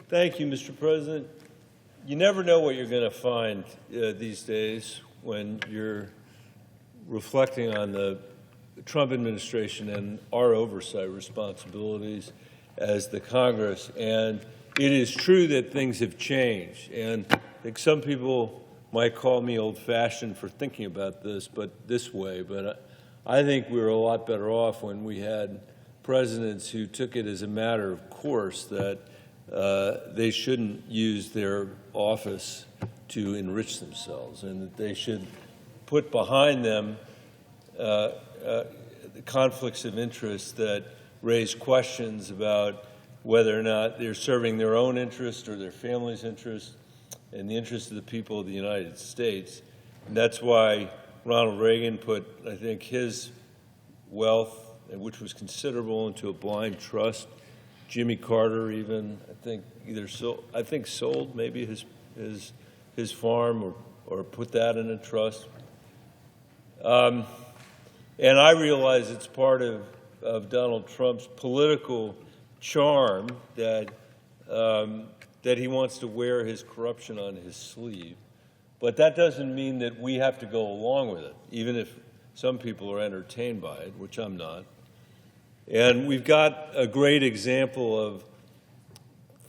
Thank you, Mr. President. You never know what you're going to find these days when you're reflecting on the Trump administration and our oversight responsibilities as the Congress. And it is true that things have changed. And I think some people might call me old-fashioned for thinking about this, this way. But I think we were a lot better off when we had presidents who took it as a matter of course that they shouldn't use their office to enrich themselves, and that they should put behind them conflicts of interest that raise questions about whether or not they're serving their own interest or their family's interest and the interest of the people of the United States. And that's why Ronald Reagan put, I think, his wealth, which was considerable, into a blind trust. Jimmy Carter even, I think sold maybe his farm or put that in a trust. And I realize it's part of Donald Trump's political charm that he wants to wear his corruption on his sleeve. But that doesn't mean that we have to go along with it, even if some people are entertained by it, which I'm not. And we've got a great example of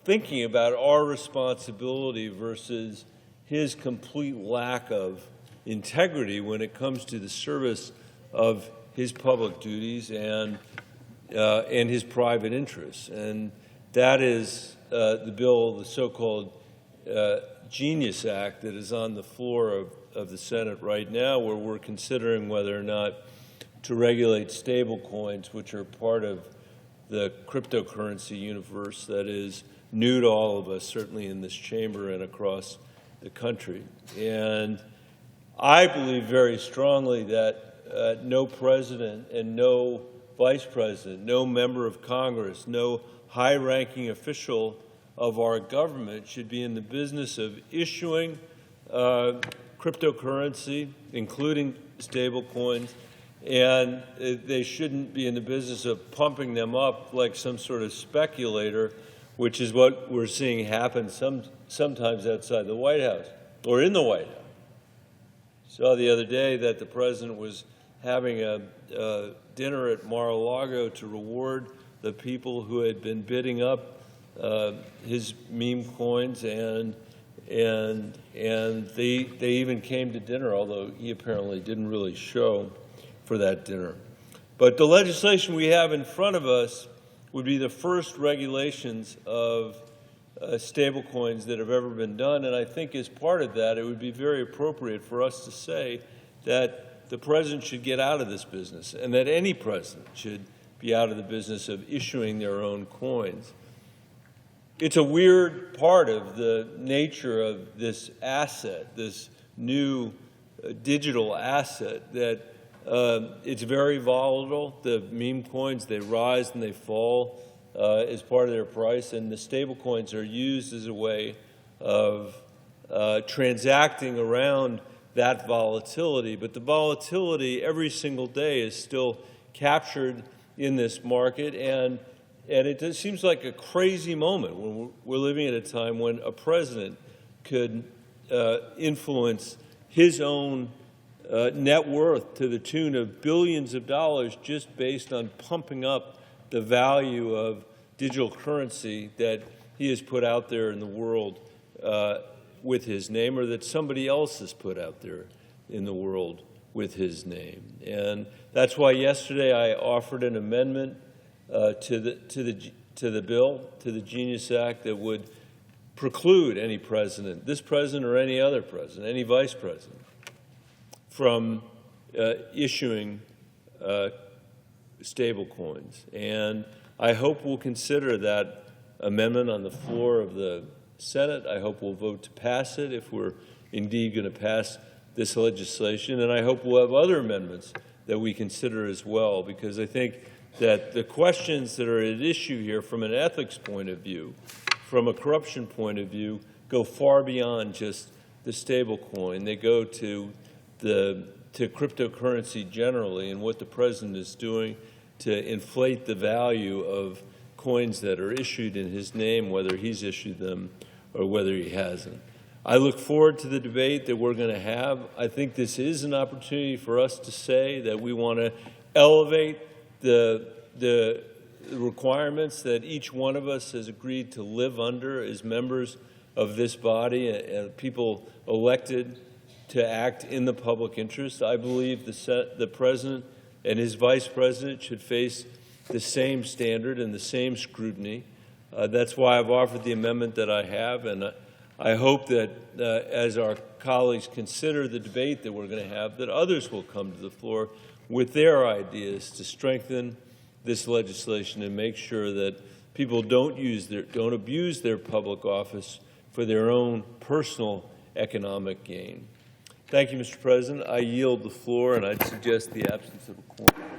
thinking about our responsibility versus his complete lack of integrity when it comes to the service of his public duties and his private interests. And that is the bill, the so-called Genius Act, that is on the floor of the Senate right now, where we're considering whether or not to regulate stablecoins, which are part of the cryptocurrency universe that is new to all of us, certainly in this chamber and across the country. And I believe very strongly that no president and no vice president, no member of Congress, no high-ranking official of our government should be in the business of issuing cryptocurrency, including stablecoins, and they shouldn't be in the business of pumping them up like some sort of speculator, which is what we're seeing happen sometimes outside the White House or in the White House. Saw the other day that the president was having a dinner at Mar-a-Lago to reward the people who had been bidding up his meme coins, and they even came to dinner, although he apparently didn't really show for that dinner. But the legislation we have in front of us would be the first regulations of stablecoins that have ever been done, and I think as part of that, it would be very appropriate for us to say that the president should get out of this business, and that any president should be out of the business of issuing their own coins. It's a weird part of the nature of this asset, this new digital asset, that it's very volatile. The meme coins, they rise and they fall as part of their price, and the stable coins are used as a way of transacting around that volatility. But the volatility every single day is still captured in this market, and it just seems like a crazy moment when we're living at a time when a president could influence his own net worth to the tune of billions of dollars just based on pumping up the value of digital currency that he has put out there in the world with his name, or that somebody else has put out there in the world with his name. And that's why yesterday I offered an amendment to the bill, to the Genius Act, that would preclude any president, this president or any other president, any vice president, from issuing stable coins. And I hope we'll consider that amendment on the floor of the Senate. I hope we'll vote to pass it if we're indeed going to pass this legislation. And I hope we'll have other amendments that we consider as well, because I think that the questions that are at issue here from an ethics point of view, from a corruption point of view, go far beyond just the stable coin. They go to cryptocurrency generally and what the president is doing to inflate the value of coins that are issued in his name, whether he's issued them or whether he hasn't. I look forward to the debate that we're going to have. I think this is an opportunity for us to say that we want to elevate the requirements that each one of us has agreed to live under as members of this body and people elected to act in the public interest. I believe the President and his Vice President should face the same standard and the same scrutiny. That's why I've offered the amendment that I have, and I hope that as our colleagues consider the debate that we're going to have, that others will come to the floor with their ideas to strengthen this legislation and make sure that people don't abuse their public office for their own personal economic gain. Thank you, Mr. President. I yield the floor, and I'd suggest the absence of a quorum.